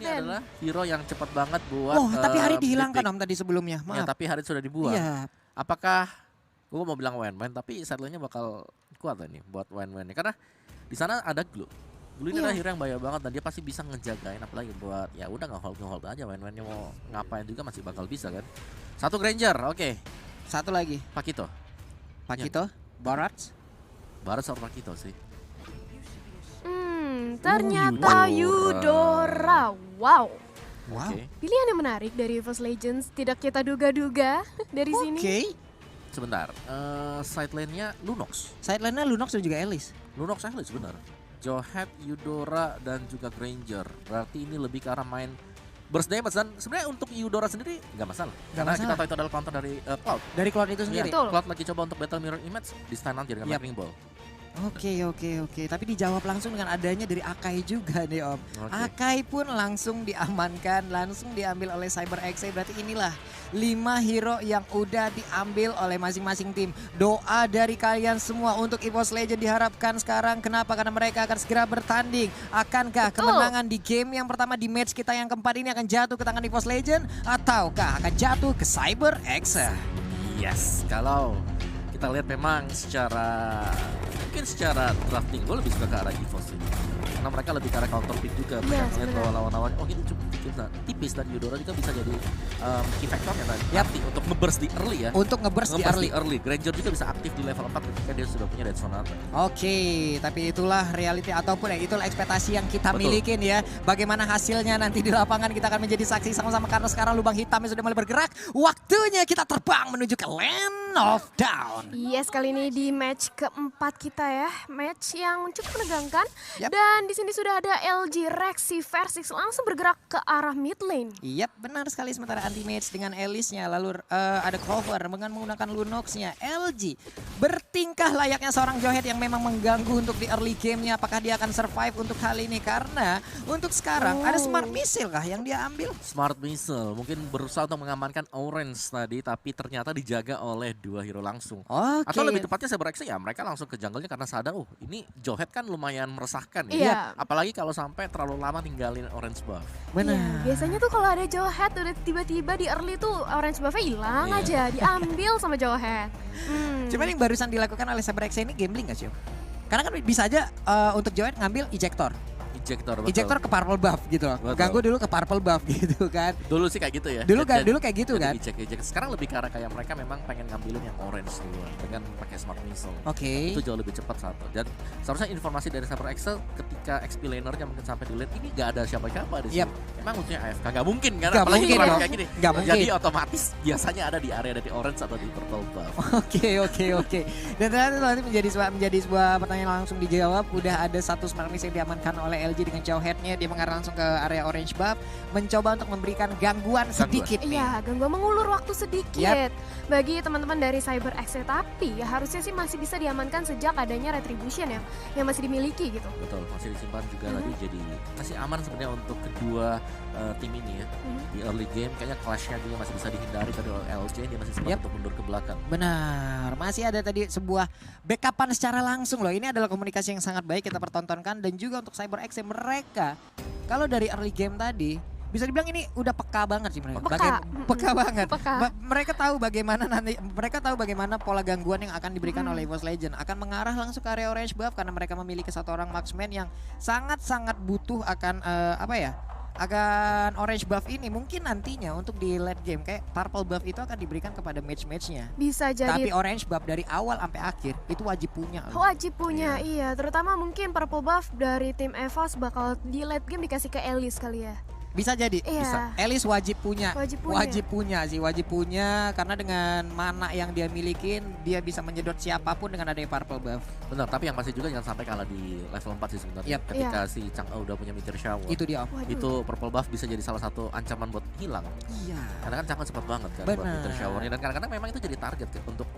ini adalah hero yang cepat banget buat. Oh, tapi Hari dihilangkan detik. Om tadi sebelumnya. Ya, Maaf. tapi Hari sudah dibuang. Iya. Apakah gue mau bilang win-win, tapi sideline-nya bakal kuat ini buat win-win karena di sana ada Glue. Glue ini adalah hero yang bahaya banget dan dia pasti bisa ngejagain, apalagi buat ya udah nge-hold aja, win-winnya mau ngapain juga masih bakal bisa kan. Satu Granger, oke. Satu lagi. Pakito. Pakito, Barats. Barat sama Pakito sih. Ternyata Eudora. Wow. Wow. Oke. Pilihan yang menarik dari EVOS Legends, tidak kita duga-duga dari sini. Oke. Sebentar, side lane-nya Lunox. Sideline-nya Lunox dan juga Elis. Lunox Alice benar. Johet, Eudora, dan juga Granger. Berarti ini lebih ke arah main burst damage. Dan sebenarnya untuk Eudora sendiri nggak masalah. Karena masalah. kita tahu itu adalah counter dari Cloud. Dari Cloud itu sendiri. Betul. Cloud lagi coba untuk battle mirror image di stun nanti dengan Yap. lightning ball. Oke. Tapi dijawab langsung dengan adanya dari Akai juga nih Om. Oke. Akai pun langsung diamankan, langsung diambil oleh CyberXC. Berarti inilah 5 hero yang udah diambil oleh masing-masing tim. Doa dari kalian semua untuk EVOS Legend diharapkan sekarang. Kenapa? Karena mereka akan segera bertanding. Akankah kemenangan di game yang pertama di match kita yang keempat ini akan jatuh ke tangan EVOS Legend? Ataukah akan jatuh ke CyberXC? Yes, kalau kita lihat memang mungkin secara drafting gue lebih suka ke arah EVOS sih. Karena mereka lebih ke arah counter pick juga. Mereka Yes, ngeliat benar. bahwa lawan-lawannya, oh ini cukup tipis dan Eudora juga bisa jadi key factor-nya tadi. Yap. Nanti untuk nge-burst di early ya. Untuk nge-burst di early. Granger juga bisa aktif di level 4 ketika dia sudah punya Dead Sonata. Oke, tapi itulah reality ataupun itulah ekspektasi yang kita Betul. milikin ya. Bagaimana hasilnya nanti di lapangan kita akan menjadi saksi sama-sama karena sekarang lubang hitamnya sudah mulai bergerak. Waktunya kita terbang menuju ke Land of Down. Yes, kali ini di match keempat kita ya. Match yang cukup menegangkan. Yap. Dan di sini sudah ada LG Rexy Versix langsung bergerak ke arah mid lane. Yap, benar sekali. Sementara anti-mage dengan Elisnya, lalu ada Clover dengan menggunakan Lunox-nya. LG bertingkah layaknya seorang Johet yang memang mengganggu untuk di early game-nya. Apakah dia akan survive untuk kali ini? Karena untuk sekarang ada Smart Missile kah yang dia ambil? Smart Missile mungkin berusaha untuk mengamankan Orange tadi, tapi ternyata dijaga oleh 2 hero langsung. Oke. Atau lebih tepatnya saya bereaksi ya, mereka langsung ke jungle-nya karena sadar, ini Johet kan lumayan meresahkan ya. Iya. Apalagi kalau sampai terlalu lama tinggalin orange buff. Benar. Iya, biasanya tuh kalau ada Johet udah tiba-tiba di early tuh orange buff-nya hilang Iya. aja, diambil sama Johet. Cuman yang barusan dilakukan oleh CyberXC ini gambling gak sih Om? Karena kan bisa aja untuk Joet ngambil ejector. Ejector, betul. Ejector ke purple buff gitu loh. Betul. Ganggu dulu ke purple buff gitu kan. Dulu sih kayak gitu ya. Dulu kayak gitu kan. Eject. Sekarang lebih ke arah kayak mereka memang pengen ngambilin yang orange duluan dengan pakai Smart Missile. Oke. Itu jauh lebih cepat satu. Dan seharusnya informasi dari Cyber Excel ketika XP lanernya mungkin sampai di lane ini gak ada siapa-siapa di sini. Yap. Emang musuhnya AFK gak mungkin kan? Gak Apalagi mungkin, kalau ya. kayak gini. Gak mungkin. Jadi otomatis biasanya ada di area dari orange atau di purple buff. Oke. Dan ternyata nanti menjadi sebuah pertanyaan langsung dijawab. Udah ada satu Smart Missile yang diamankan oleh LG dengan jauh headnya. Dia mengarah langsung ke area orange buff. Mencoba untuk memberikan gangguan sedikit nih. Iya, gangguan mengulur waktu sedikit Yap. bagi teman-teman dari Cyber X. Tapi ya harusnya sih masih bisa diamankan sejak adanya Retribution ya, yang masih dimiliki gitu. Betul, masih disimpan juga tadi jadi masih aman sebenarnya untuk kedua tim ini ya. Di early game kayaknya clash-nya juga masih bisa dihindari tadi oleh LJ, dia masih sempat Yap. untuk mundur ke belakang. Benar, masih ada tadi sebuah backupan secara langsung loh. Ini adalah komunikasi yang sangat baik kita pertontonkan. Dan juga untuk CyberX mereka, kalau dari early game tadi, bisa dibilang ini udah peka banget sih mereka. Peka. Peka banget. Peka. Mereka tahu bagaimana pola gangguan yang akan diberikan oleh EVOS Legend. Akan mengarah langsung ke area orange buff karena mereka memiliki satu orang marksman yang sangat-sangat butuh akan akan orange buff ini. Mungkin nantinya untuk di late game kayak purple buff itu akan diberikan kepada match-matchnya. Bisa jadi Tapi orange buff dari awal sampai akhir itu wajib punya. wajib punya, iya. Terutama mungkin purple buff dari tim EVOS bakal di late game dikasih ke Elis kali ya. Bisa jadi. Iya. Bisa. Elis wajib punya. Wajib punya. Wajib punya karena dengan mana yang dia milikin dia bisa menyedot siapapun dengan adanya purple buff. Benar, tapi yang pasti juga jangan sampai kalah di level 4 sih sebenarnya. Yap. Ketika si Chang'e udah punya meteor shower. Itu dia. Om. Waduh. Itu purple buff bisa jadi salah satu ancaman buat hilang. Iya. Karena kan Chang'e cepat banget kan buat Benar. meteor showernya. Dan kadang-kadang memang itu jadi target kan, untuk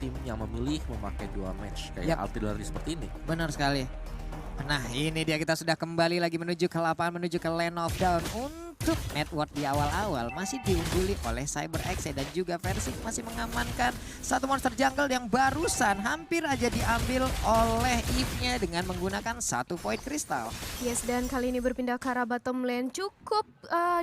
tim yang memilih memakai dua match kayak Yap. artillery seperti ini. Benar sekali. Nah ini dia kita sudah kembali lagi menuju ke lapangan, menuju ke Land of Down. untuk network di awal-awal masih diungguli oleh Cyber X dan juga Versik masih mengamankan satu monster jungle yang barusan hampir aja diambil oleh Eve-nya dengan menggunakan satu Void Crystal. Yes, dan kali ini berpindah ke arah bottom lane cukup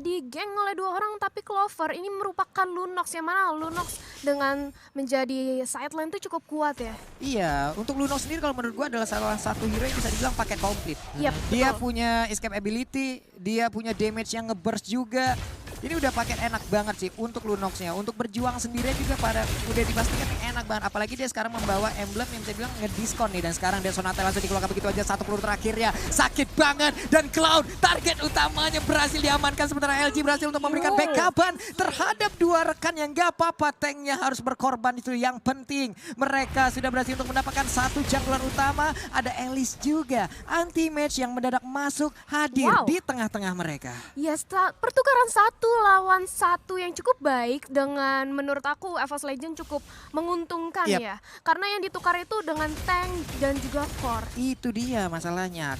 digeng oleh 2 orang, tapi Clover ini merupakan Lunox, yang mana Lunox dengan menjadi side lane itu cukup kuat ya. Iya, untuk Lunox sendiri kalau menurut gua adalah salah satu hero yang bisa dibilang paket komplit. Yap, Dia betul. punya escape ability, dia punya damage yang ngeburst juga. Ini udah paket enak banget sih untuk Lunox-nya. Untuk berjuang sendiri juga udah dipastikan yang enak banget. Apalagi dia sekarang membawa emblem yang bisa bilang ngediskon nih. Dan sekarang Sonata langsung dikeluarkan begitu aja. Satu peluru terakhirnya sakit banget. Dan Cloud target utamanya berhasil diamankan. Sementara LG berhasil untuk memberikan backupan terhadap 2 rekan yang gak apa-apa. Tanknya harus berkorban, itu yang penting. Mereka sudah berhasil untuk mendapatkan satu jungler utama. Ada Alice juga. Anti-match yang mendadak masuk hadir di tengah-tengah mereka. Yes, pertukaran 1 lawan 1 yang cukup baik dengan menurut aku EVOS Legend cukup menguntungkan ya. Karena yang ditukar itu dengan tank dan juga core. Itu dia masalahnya.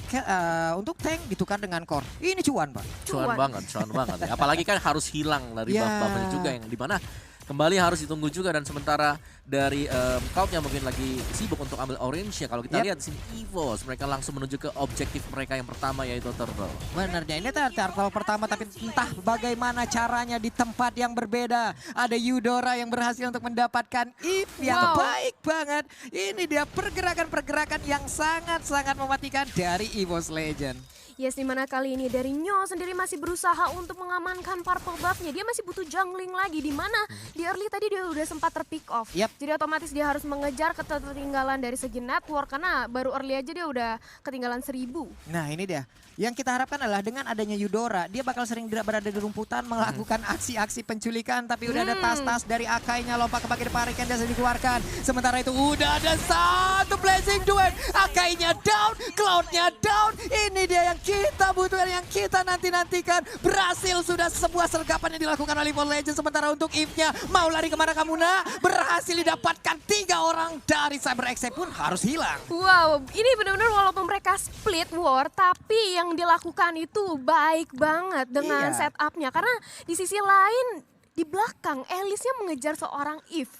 Untuk tank ditukar dengan core. Ini cuan, Pak. Cuan banget ya. Apalagi kan harus hilang dari buff-buffnya juga yang dimana kembali harus ditunggu juga, dan sementara dari Cloud-nya mungkin lagi sibuk untuk ambil orange ya. Kalau kita lihat di sini EVOS mereka langsung menuju ke objektif mereka yang pertama, yaitu Turtle. Benernya ini Turtle pertama, tapi entah bagaimana caranya di tempat yang berbeda. Ada Eudora yang berhasil untuk mendapatkan Eve yang baik banget. Ini dia pergerakan-pergerakan yang sangat-sangat mematikan dari EVOS Legend. Yes, dimana kali ini dari Nyo sendiri masih berusaha untuk mengamankan purple buff-nya. Dia masih butuh jungling lagi, dimana di early tadi dia udah sempat terpick off. Jadi otomatis dia harus mengejar ketertinggalan dari segi network, karena baru early aja dia udah ketinggalan 1000. Nah ini dia, yang kita harapkan adalah dengan adanya Eudora, dia bakal sering berada di rumputan melakukan aksi-aksi penculikan. Tapi udah ada tas-tas dari Akainya lompat ke bagian depan, dan sudah dikeluarkan. Sementara itu udah ada satu Blazing Duet. Akainya down, Cloud-nya down. Ini dia yang kita butuhkan, yang kita nanti-nantikan. Berhasil, sudah sebuah sergapan yang dilakukan oleh EVOS Legends. Sementara untuk Eve-nya, mau lari kemana kamu nak? Berhasil didapatkan 3 orang dari Cyber X pun harus hilang. Wow, ini benar-benar walaupun mereka split war, tapi yang dilakukan itu baik banget dengan setup-nya. Karena di sisi lain, di belakang Alice-nya mengejar seorang Eve.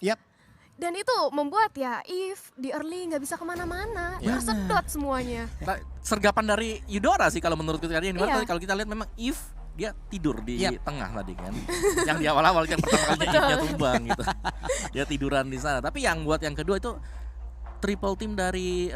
Dan itu membuat ya Eve di early nggak bisa kemana-mana, tersedot semuanya. Sergapan dari Eudora sih kalau menurut kita. Kalau kita lihat memang Eve dia tidur di tengah tadi kan. Yang di awal-awal yang pertama kali Eve-nya tumbang gitu. Dia tiduran di sana. Tapi yang buat yang kedua itu triple team dari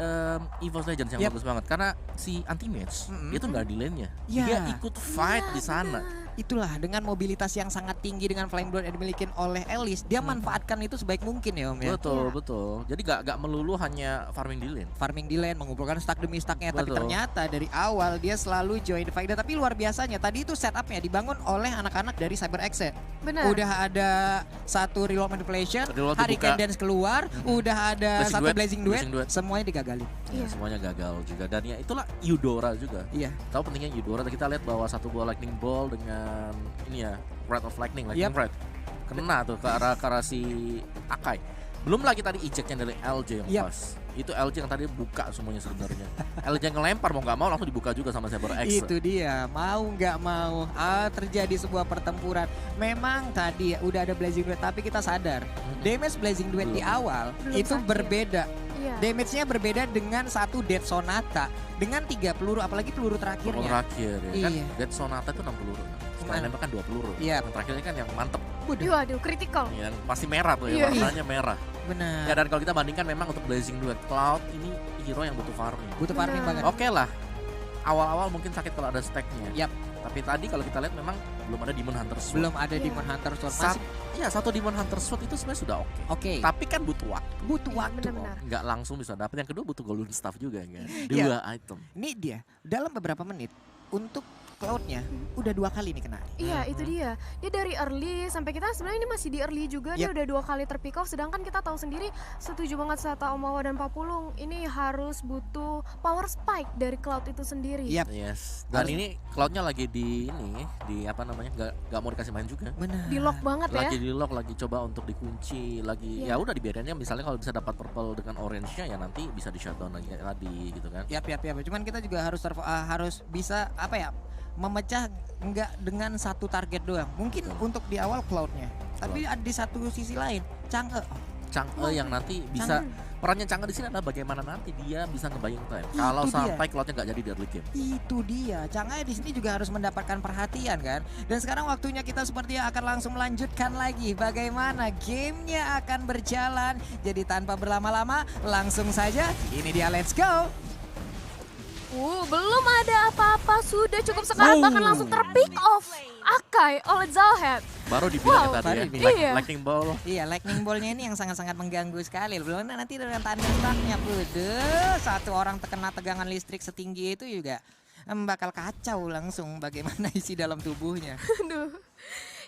EVOS Legends yang bagus banget, karena si anti-match dia tuh nggak di lane-nya. Dia ikut fight di sana. Itulah dengan mobilitas yang sangat tinggi dengan Flame Blood yang dimiliki oleh Alice, dia manfaatkan itu sebaik mungkin ya Om ya. Betul. Jadi gak melulu hanya farming di lane. Farming di lane, mengumpulkan stack demi stacknya. Tapi ternyata dari awal dia selalu join the fight. Tapi luar biasanya tadi itu setupnya dibangun oleh anak-anak dari Cyber X. Benar. Udah ada satu reload manipulation, Hurricane Dance keluar, udah ada satu Blazing Duet. Semuanya digagalin. Semuanya gagal juga. Dan ya itulah Eudora juga. Tahu pentingnya Eudora, kita lihat bahwa satu buah lightning ball dengan ini ya, Rite of Lightning, Rite kena tuh ke arah si Akai. Belum lagi tadi ejectnya dari LJ yang pas. Itu LJ yang tadi buka semuanya sebenarnya. LJ yang ngelempar mau nggak mau langsung dibuka juga sama Cyber X. Itu dia, mau nggak mau terjadi sebuah pertempuran. Memang tadi udah ada Blazing Duet, tapi kita sadar damage Blazing Duet di awal itu berbeda. Damage-nya berbeda dengan satu Death Sonata dengan 3 peluru, apalagi peluru terakhirnya. Terakhir ya kan, Death Sonata itu 6 peluru. Setelah nembak kan 2 peluru. Yang terakhirnya kan yang mantep. Waduh, critical. Yang pasti merah tuh ya, warnanya merah. Benar. Ya, dan kalau kita bandingkan memang untuk Blazing Duet, Cloud ini hero yang butuh farming. Butuh farming banget. Oke lah, awal-awal mungkin sakit kalau ada stacknya. Tapi tadi kalau kita lihat memang belum ada Demon Hunter Sword. Belum ada Demon Hunter Sword. Satu Demon Hunter Sword itu sebenarnya sudah oke. Tapi kan butuh waktu. Butuh waktu. Nggak langsung bisa dapat. Yang kedua butuh golden staff juga kan. 2 item. Ini dia, dalam beberapa menit untuk Cloud-nya udah 2 kali nih kena. Iya, itu dia. Dia dari early sampai kita sebenarnya ini masih di early juga. Dia udah 2 kali terpick off. Sedangkan kita tahu sendiri, setuju banget Sata Omawa dan Papulung, ini harus butuh power spike dari Cloud itu sendiri. Yes. Dan ini Cloud-nya lagi di apa namanya? Gak mau dikasih main juga. Benar. Di lock banget lagi di lock, lagi coba untuk dikunci, lagi ya udah dibiarinnya, misalnya kalau bisa dapat purple dengan orange-nya ya nanti bisa di shutdown lagi gitu kan. Cuman kita juga harus bisa apa ya? memecah nggak dengan satu target doang. Mungkin untuk di awal Cloud-nya. Tapi di satu sisi lain, Chang'e. Chang'e yang nanti bisa perannya Chang'e di sini adalah bagaimana nanti dia bisa ngebayang time. Kalau Itu dia. sampai Cloud-nya nggak jadi di early game. Itu dia, Chang'e di sini juga harus mendapatkan perhatian kan. Dan sekarang waktunya kita sepertinya akan langsung melanjutkan lagi bagaimana gamenya akan berjalan. Jadi tanpa berlama-lama, langsung saja ini dia let's go. Belum ada apa-apa, sudah cukup sekali bahkan langsung terpick off Akai oleh Zalhead. Baru dibilang Wow, tadi ya, baru. ini Iya. lightning ball. Iya, lightning ball-nya ini yang sangat-sangat mengganggu sekali. Belum nanti dengan thunderstruck-nya, satu orang terkena tegangan listrik setinggi itu juga bakal kacau langsung bagaimana isi dalam tubuhnya. Aduh.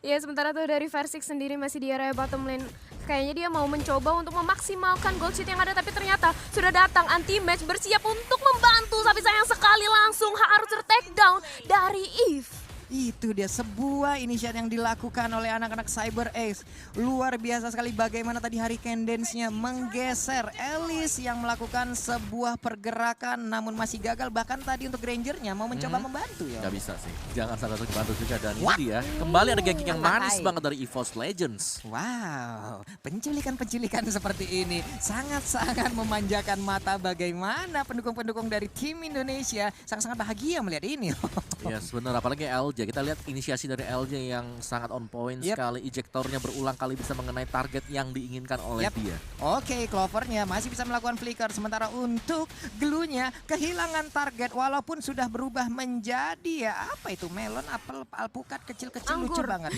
Ya sementara tuh dari Versik sendiri masih di area bottom lane. Kayaknya dia mau mencoba untuk memaksimalkan gold sheet yang ada. Tapi ternyata sudah datang anti-match bersiap untuk membantu. Tapi sayang sekali langsung harus ter-take down dari Eve. Itu dia sebuah inisiatif yang dilakukan oleh anak-anak CyberX. Luar biasa sekali bagaimana tadi Hurricane Dance-nya menggeser Elise yang melakukan sebuah pergerakan namun masih gagal. Bahkan tadi untuk Granger-nya mau mencoba membantu ya. Gak bisa sih, jangan sampai untuk bantu juga. Dan ini dia, kembali ada ganking yang manis Hai. banget dari EVOS Legends. Wow, penculikan-penculikan seperti ini sangat-sangat memanjakan mata bagaimana pendukung-pendukung dari tim Indonesia sangat-sangat bahagia melihat ini. Ya sebenarnya apalagi LJ, kita lihat inisiasi dari LJ yang sangat on point sekali. Ejektornya berulang kali bisa mengenai target yang diinginkan oleh dia. Oke, Clovernya masih bisa melakukan flicker. Sementara untuk Glue-nya kehilangan target walaupun sudah berubah menjadi ya apa itu melon, apel, alpukat kecil-kecil lucu Anggur. banget.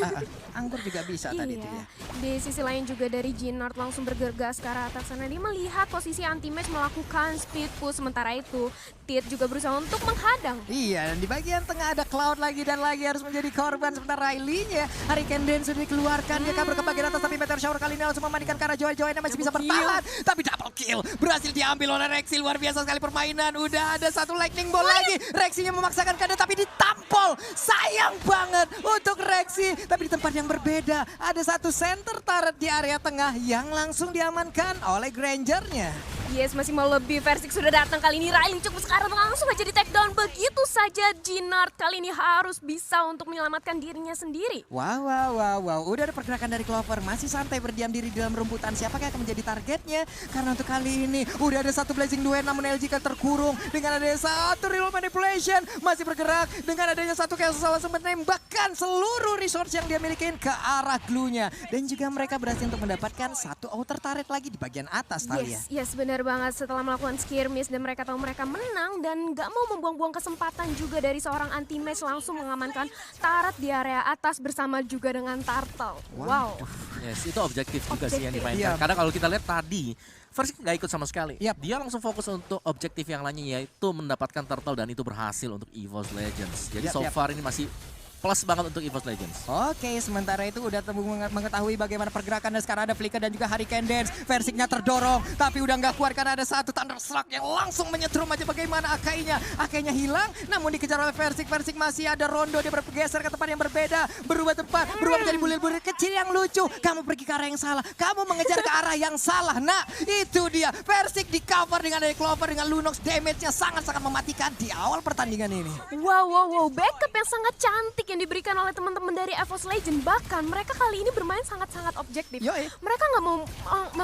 Anggur juga bisa tadi itu ya. Di sisi lain juga dari Jinard langsung bergegas ke arah atas sana. Dia melihat posisi anti-match melakukan speed push. Sementara itu Tit juga berusaha untuk menghadang. Iya, dan di bagian tengah ada Cloud lagi dan lagi harus menjadi korban. Sementara Riley-nya Hurricane Dance sudah dikeluarkan. Dia kabur ke bagian atas tapi Meteor Shower kali ini langsung memandikan ke arah Joy-Joy-nya masih bisa bertahan. Tapi double kill berhasil diambil oleh Rexy. Luar biasa sekali permainan. Udah ada satu lightning ball lagi. Rexy-nya memaksakan keadaan tapi ditampol. Sayang banget untuk Rexy. Tapi di tempat yang berbeda ada satu center turret di area tengah yang langsung diamankan oleh Granger-nya. Yes, masih mau lebih. Versik sudah datang kali ini. Riley cukup sekarang langsung aja di take down. Begitu saja Jinard kali ini harus bisa untuk menyelamatkan dirinya sendiri. Wow, wow, wow, wow. Udah ada pergerakan dari Clover. Masih santai berdiam diri di dalam rumputan. Siapakah yang akan menjadi targetnya? Karena untuk kali ini udah ada satu Blazing Duel namun LG kan terkurung. Dengan adanya satu Real Manipulation. Masih bergerak. Dengan adanya satu Chaos langsung menembakkan seluruh resource yang dia miliki ke arah Glue-nya. Dan juga mereka berhasil untuk mendapatkan satu outer turret lagi di bagian atas Talia. Yes, benar banget. Setelah melakukan skirmish dan mereka tahu mereka menang dan gak mau membuang-buang kesempatan juga dari seorang anti-match langsung mengamankan turret di area atas bersama juga dengan Turtle. Wow. Yes, itu objektif juga sih yang Objektif. dimainkan. Iya. Karena kalau kita lihat tadi, Versik nggak ikut sama sekali. Yap. Dia langsung fokus untuk objektif yang lainnya yaitu mendapatkan turtle dan itu berhasil untuk EVOS Legends. Jadi so far ini masih plus banget untuk EVOS Legends. Oke, sementara itu udah mengetahui bagaimana pergerakan dan sekarang ada Flicker dan juga Hurricane Dance. Versiknya terdorong, tapi udah nggak kuat karena ada satu Thunderstruck yang langsung menyetrum aja bagaimana Akainya. Akainya hilang, namun dikejar oleh Versik. Versik masih ada Rondo, dia bergeser ke tempat yang berbeda. Berubah tempat, berubah menjadi bulir-bulir kecil yang lucu. Kamu pergi ke arah yang salah, kamu mengejar ke arah yang salah. Nah, itu dia. Versik di cover dengan dari Clover dengan Lunox. Damage-nya sangat-sangat mematikan di awal pertandingan ini. Wow. Backup yang sangat cantik yang diberikan oleh teman-teman dari EVOS Legend. Bahkan mereka kali ini bermain sangat-sangat objektif. Yoi. Mereka nggak mau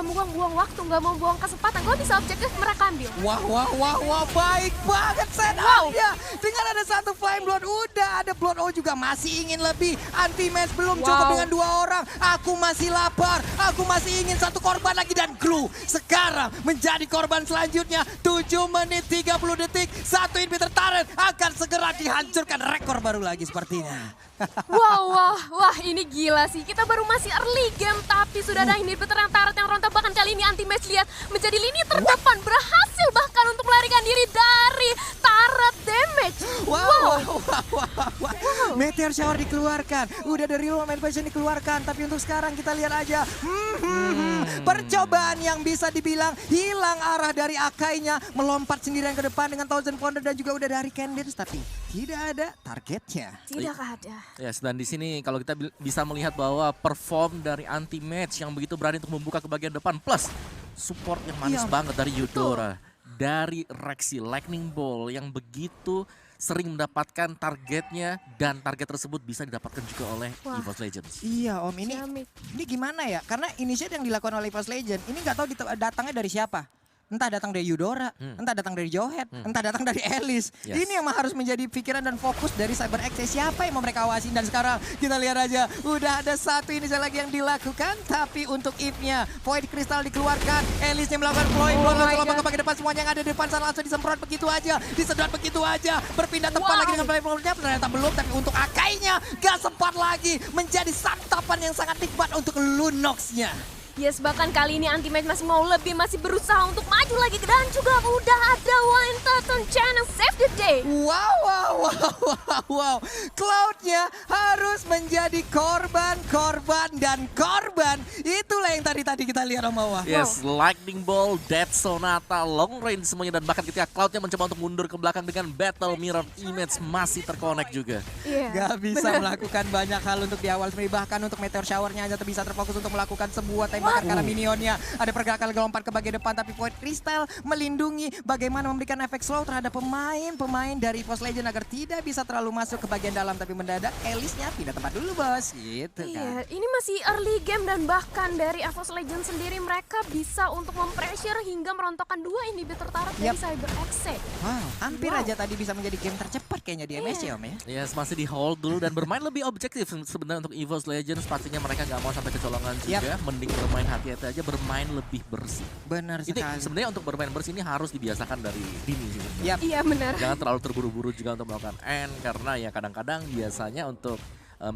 buang-buang waktu, nggak mau buang kesempatan. Kalau bisa objektif mereka ambil. Wah, baik banget setup-nya. Dengan ada satu Flame Blood, udah ada Blood O juga masih ingin lebih. Anti-match belum cukup dengan 2 orang. Aku masih lapar, aku masih ingin satu korban lagi dan Glue sekarang menjadi korban selanjutnya. 7 menit 30 detik, satu inhibitor turret akan segera dihancurkan. Rekor baru lagi sepertinya. Wah, ini gila sih. Kita baru masih early game, tapi sudah ada inhibitor yang turret yang rontok. Bahkan kali ini anti-match lihat menjadi lini terdepan. Berhasil bahkan untuk melarikan diri dari turret damage. Wow. Meteor Shower dikeluarkan. Udah dari Real Manipulation dikeluarkan. Tapi untuk sekarang kita lihat aja. Percobaan yang bisa dibilang hilang arah dari Akainya. Melompat sendirian ke depan dengan Thousand Pounder dan juga udah dari Candence. Tapi tidak ada targetnya. Tidak ada. Yes, dan di sini kalau kita bisa melihat bahwa perform dari anti-match yang begitu berani untuk membuka ke bagian depan plus support yang manis banget dari Eudora, dari Rexy, Lightning Ball yang begitu sering mendapatkan targetnya dan target tersebut bisa didapatkan juga oleh Wah. EVOS Legends. Iya Om, Ciamik. ini gimana ya? Karena initiate yang dilakukan oleh EVOS Legend ini nggak tahu datangnya dari siapa. Entah datang dari Eudora, entah datang dari Johead, entah datang dari Elis. Yes. Ini yang harus menjadi pikiran dan fokus dari CyberXC. Siapa yang mau mereka awasin? Dan sekarang kita lihat aja, udah ada satu ini lagi yang dilakukan. Tapi untuk Eve-nya, Void Crystal dikeluarkan. Elisnya melakukan flowing blow, my langsung God. ke depan. Semuanya yang ada di depan sana langsung disemprot begitu aja. Disedot begitu aja. Berpindah tempat Wow. lagi dengan flowing blow-nya. Ternyata belum, tapi untuk Akainya gak sempat lagi. Menjadi santapan yang sangat nikmat untuk Lunox-nya. Yes, bahkan kali ini Anti-Mage masih berusaha untuk maju lagi. Dan juga udah ada Wine Turtle Channel Save the Day. Wow. Cloud-nya harus menjadi korban. Itulah yang tadi kita lihat Om Mawar. Yes, Lightning Ball, Death Sonata, Long Range semuanya. Dan bahkan ketika Cloud-nya mencoba untuk mundur ke belakang dengan Battle Mirror Image masih terkonek juga. Iya. Gak bisa melakukan banyak hal untuk di awal sendiri. Bahkan untuk Meteor Shower-nya hanya bisa terfokus untuk melakukan sebuah tembakan karena minionnya. Ada pergerakan lompat ke bagian depan, tapi Void Crystal melindungi bagaimana memberikan efek slow terhadap pemain dari EVOS Legend agar tidak bisa terlalu masuk ke bagian dalam. Tapi mendadak Elisnya pindah tempat dulu bos. Gitu Iya, kan. ini masih early game dan bahkan dari EVOS Legends sendiri mereka bisa untuk mempressure hingga merontokkan 2 inhibitor turret dari Yap. CyberXC. Wow, hampir Wow. aja tadi bisa menjadi game tercepat kayaknya di MSC Om ya. Yes, masih di hold dulu dan bermain lebih objektif sebenarnya untuk EVOS Legends. Pastinya mereka nggak mau sampai kecolongan juga. Mending bermain hati-hati aja, bermain lebih bersih. Benar Ini sekali. sebenarnya untuk bermain bersih ini harus dibiasakan dari dini sih sebenarnya. Yap. Iya benar. Jangan terlalu terburu-buru juga untuk melakukan end karena ya kadang-kadang biasanya untuk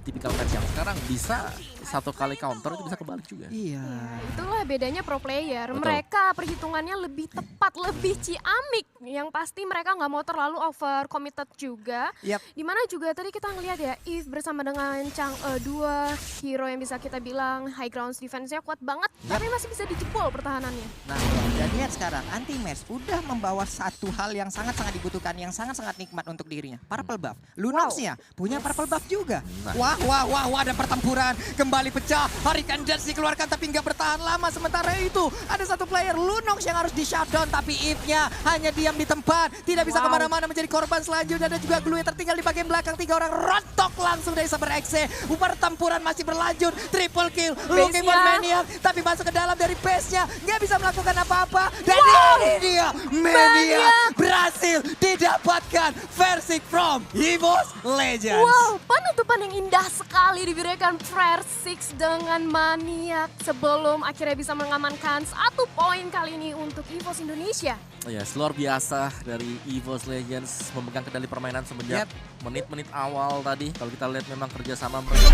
tipikal match yang sekarang bisa satu kali counter itu bisa kebalik juga. Iya. Itulah bedanya pro player. Betul. Mereka perhitungannya lebih tepat, lebih ciamik. Yang pasti mereka nggak mau terlalu over committed juga. Yap. Dimana juga tadi kita ngeliat ya, Eve bersama dengan Chang'e, 2 hero yang bisa kita bilang high ground defense-nya kuat banget. Tapi masih bisa dijebol pertahanannya. Nah, dan lihat sekarang Anti-Mage udah membawa satu hal yang sangat-sangat dibutuhkan, yang sangat-sangat nikmat untuk dirinya. Purple buff. Lunox-nya punya purple buff juga. Nah. Wah, ada pertempuran. Kembali pecah. Hurricane Dance dikeluarkan tapi nggak bertahan lama. Sementara itu ada satu player Lunox yang harus di-shutdown. Tapi Eve-nya hanya diam di tempat. Tidak bisa kemana-mana menjadi korban selanjutnya. Dan juga Glue yang tertinggal di bagian belakang. 3 orang rontok langsung dari CyberXC. Pertempuran masih berlanjut. Triple kill. Looking for Maniac. Tapi masuk ke dalam dari base-nya. Nggak bisa melakukan apa-apa. Dan ini dia. Maniac berhasil didapatkan. Versi from EVOS Legends. Wow, penutupan yang indah sekali diberikan Frere6 dengan Maniac sebelum akhirnya bisa mengamankan 1 poin kali ini untuk EVOS Indonesia. Yes, luar biasa dari EVOS Legends memegang kendali permainan semenjak menit-menit awal tadi. Kalau kita lihat memang kerjasama mereka